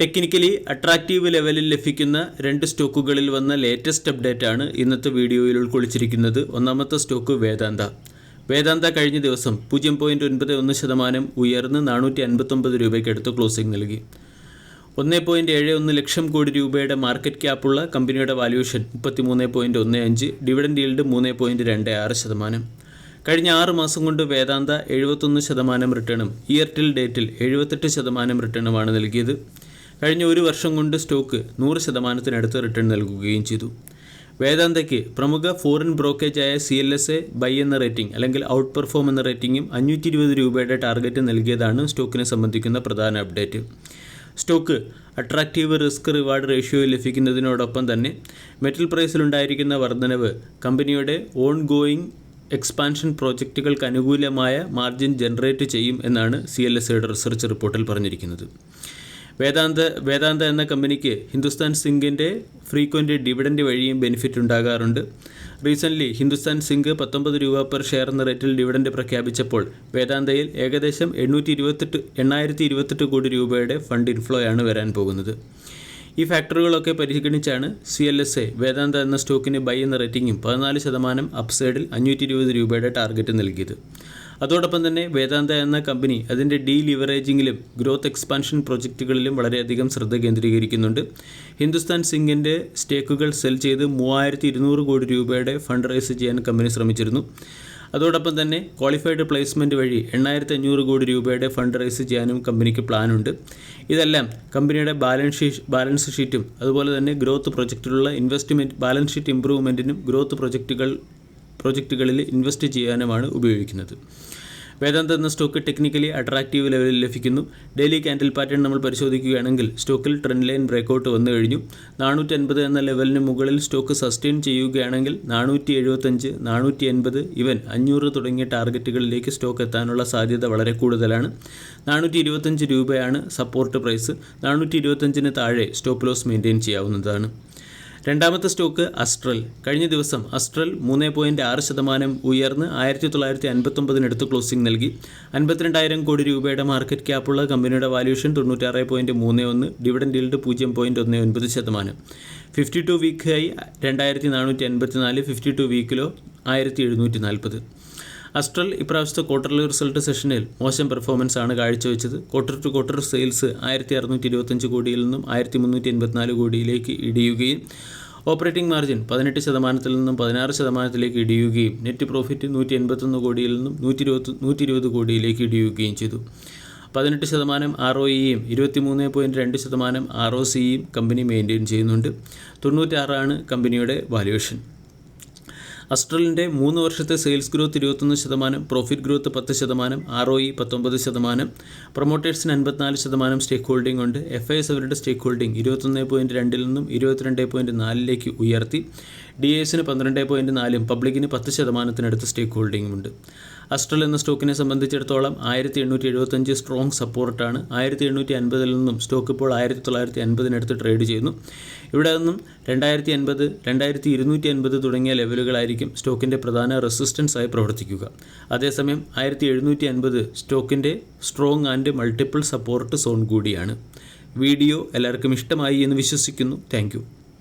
Technically attractive ലെവലിൽ ലഭിക്കുന്ന രണ്ട് സ്റ്റോക്കുകളിൽ വന്ന ലേറ്റസ്റ്റ് അപ്ഡേറ്റ് ആണ് ഇന്നത്തെ വീഡിയോയിൽ ഉൾക്കൊള്ളിച്ചിരിക്കുന്നത്. ഒന്നാമത്തെ സ്റ്റോക്ക് വേദാന്ത കഴിഞ്ഞ ദിവസം 0.91% ഉയർന്ന് 459 രൂപയ്ക്ക് അടുത്ത് ക്ലോസിംഗ് നൽകി. 1.71 ലക്ഷം കോടി രൂപയുടെ മാർക്കറ്റ് ക്യാപ്പുള്ള കമ്പനിയുടെ വാല്യൂഷൻ 33.15, ഡിവിഡൻഡ് ഈൽഡ് 3.26%. കഴിഞ്ഞ 6 മാസം കൊണ്ട് വേദാന്ത 71% റിട്ടേണും ഇയർ ടിൽ ഡേറ്റിൽ 78% റിട്ടേണുമാണ് നൽകിയത്. കഴിഞ്ഞ ഒരു വർഷം കൊണ്ട് സ്റ്റോക്ക് 100%-നടുത്ത് റിട്ടേൺ നൽകുകയും ചെയ്തു. വേദാന്തയ്ക്ക് പ്രമുഖ ഫോറിൻ ബ്രോക്കേജായ CLSA ബൈ എന്ന റേറ്റിംഗ് അല്ലെങ്കിൽ ഔട്ട് പെർഫോം എന്ന റേറ്റിംഗും 520 രൂപയുടെ ടാർഗറ്റ് നൽകിയതാണ് സ്റ്റോക്കിനെ സംബന്ധിക്കുന്ന പ്രധാന update. Stock attractive risk reward റേഷ്യോയിൽ ലഭിക്കുന്നതിനോടൊപ്പം തന്നെ മെറ്റൽ പ്രൈസിലുണ്ടായിരിക്കുന്ന വർധനവ് കമ്പനിയുടെ ഓൺ ഗോയിങ് എക്സ്പാൻഷൻ പ്രോജക്റ്റുകൾക്ക് അനുകൂലമായ മാർജിൻ ജനറേറ്റ് ചെയ്യും എന്നാണ് CLSAയുടെ റിസർച്ച് റിപ്പോർട്ടിൽ പറഞ്ഞിരിക്കുന്നത്. വേദാന്ത എന്ന കമ്പനിക്ക് ഹിന്ദുസ്ഥാൻ സിങ്കിൻ്റെ ഫ്രീക്വൻ്റ് ഡിവിഡൻഡ് വഴിയും ബെനിഫിറ്റ് ഉണ്ടാകാറുണ്ട്. റീസെൻ്റ്ലി ഹിന്ദുസ്ഥാൻ സിങ്ക് 19 രൂപ പെർ ഷെയർ എന്ന റേറ്റിൽ ഡിവിഡൻഡ് പ്രഖ്യാപിച്ചപ്പോൾ വേദാന്തയിൽ ഏകദേശം 828 കോടി രൂപയുടെ ഫണ്ട് ഇൻഫ്ലോയാണ് വരാൻ പോകുന്നത്. ഈ ഫാക്ടറുകളൊക്കെ പരിഗണിച്ചാണ് CLSA വേദാന്ത എന്ന സ്റ്റോക്കിന് ബൈ എന്ന റേറ്റിംഗും 14% അപ്സൈഡിൽ 520 രൂപയുടെ ടാർഗറ്റ് നൽകിയത്. അതോടൊപ്പം തന്നെ വേദാന്ത എന്ന കമ്പനി അതിൻ്റെ ലിവറേജിങ്ങിലും ഗ്രോത്ത് എക്സ്പാൻഷൻ പ്രോജക്റ്റുകളിലും വളരെയധികം ശ്രദ്ധ കേന്ദ്രീകരിക്കുന്നുണ്ട്. ഹിന്ദുസ്ഥാൻ സിങ്കിൻ്റെ സ്റ്റേക്കുകൾ സെൽ ചെയ്ത് 3200 കോടി രൂപയുടെ ഫണ്ട് റൈസ് ചെയ്യാൻ കമ്പനി ശ്രമിച്ചിരുന്നു. അതോടൊപ്പം തന്നെ ക്വാളിഫൈഡ് പ്ലേസ്മെൻറ്റ് വഴി 8500 കോടി രൂപയുടെ ഫണ്ട് റൈസ് ചെയ്യാനും കമ്പനിക്ക് പ്ലാനുണ്ട്. ഇതെല്ലാം കമ്പനിയുടെ ബാലൻസ് ഷീറ്റും അതുപോലെ തന്നെ ഗ്രോത്ത് പ്രൊജക്റ്റിലുള്ള ഇൻവെസ്റ്റ്മെൻറ്റ് ബാലൻസ് ഷീറ്റ് ഇംപ്രൂവ്മെൻറ്റിനും ഗ്രോത്ത് പ്രൊജക്റ്റുകളിൽ ഇൻവെസ്റ്റ് ചെയ്യാനുമാണ് ഉപയോഗിക്കുന്നത്. വേദാന്ത എന്ന സ്റ്റോക്ക് ടെക്നിക്കലി അട്രാക്റ്റീവ് ലെവലിൽ ലഭിക്കുന്നു. ഡെയിലി ക്യാൻഡിൽ പാറ്റേൺ നമ്മൾ പരിശോധിക്കുകയാണെങ്കിൽ സ്റ്റോക്കിൽ ട്രെൻഡ് ലൈൻ ബ്രേക്കൗട്ട് വന്നു കഴിഞ്ഞു. 450 എന്ന ലെവലിന് മുകളിൽ സ്റ്റോക്ക് സസ്റ്റെയിൻ ചെയ്യുകയാണെങ്കിൽ 475, 480, ഇവൻ 500 തുടങ്ങിയ ടാർഗറ്റുകളിലേക്ക് സ്റ്റോക്ക് എത്താനുള്ള സാധ്യത വളരെ കൂടുതലാണ്. 425 രൂപയാണ് സപ്പോർട്ട് പ്രൈസ്. 425-ന് താഴെ സ്റ്റോപ്പ് ലോസ് മെയിൻറ്റെയിൻ ചെയ്യാവുന്നതാണ്. രണ്ടാമത്തെ സ്റ്റോക്ക് അസ്ട്രൽ. കഴിഞ്ഞ ദിവസം അസ്ട്രൽ 3.6% ഉയർന്ന് 1959-നടുത്ത് ക്ലോസിംഗ് നൽകി. 52,000 കോടി രൂപയുടെ മാർക്കറ്റ് ക്യാപ്പുള്ള കമ്പനിയുടെ valuation 96.31, dividend yield 0.19%. 52 week high 2484, 52 വീക്കിലോ 1740. അസ്ട്രൽ ഇപ്രാവശ്യത്തെ ക്വാർട്ടർലി റിസൾട്ട് സെഷനിൽ മോശം പെർഫോമൻസ് ആണ് കാഴ്ചവെച്ചത്. ക്വാർട്ടർ ടു ക്വാർട്ടർ സെയിൽസ് 1625 കോടിയിൽ നിന്നും 1384 കോടിയിലേക്ക് ഇടിയുകയും ഓപ്പറേറ്റിംഗ് മാർജിൻ 18%-ൽ നിന്നും 16%-ലേക്ക് ഇടിയുകയും നെറ്റ് പ്രോഫിറ്റ് 181 കോടിയിൽ നിന്നും 120 കോടിയിലേക്ക് ഇടിയുകയും ചെയ്തു. 18% ROEയും 23.2% ROCയും കമ്പനി മെയിൻറ്റെയിൻ ചെയ്യുന്നുണ്ട്. 96 കമ്പനിയുടെ വാല്യൂഷൻ. അസ്ട്രലിൻ്റെ 3 വർഷത്തെ sales growth 21%, profit growth 10%, ROE 19%. പ്രൊമോട്ടേഴ്സിന് 54% സ്റ്റേക്ക് ഹോൾഡിംഗ് ഉണ്ട്. FIS അവരുടെ സ്റ്റേക്ക് ഹോൾഡിംഗ് 21.2-ൽ നിന്നും 22.4-ലേക്ക് ഉയർത്തി. DISന് 12.4-ഉം പബ്ലിക്കിന് 10%-നടുത്ത് സ്റ്റേക്ക് ഹോൾഡിംഗുമുണ്ട്. അസ്ട്രൽ എന്ന സ്റ്റോക്കിനെ സംബന്ധിച്ചിടത്തോളം 1875 സ്ട്രോങ് സപ്പോർട്ടാണ്. 1850-ൽ നിന്നും സ്റ്റോക്ക് ഇപ്പോൾ 1950-നടുത്ത് ട്രേഡ് ചെയ്യുന്നു. ഇവിടെ നിന്നും 2080, 2250 തുടങ്ങിയ ലെവലുകളായിരിക്കും സ്റ്റോക്കിൻ്റെ പ്രധാന റെസിസ്റ്റൻസ് ആയി പ്രവർത്തിക്കുക. അതേസമയം 1750 സ്റ്റോക്കിൻ്റെ strong and multiple support zone കൂടിയാണ്. വീഡിയോ എല്ലാവർക്കും ഇഷ്ടമായി എന്ന് വിശ്വസിക്കുന്നു. Thank U.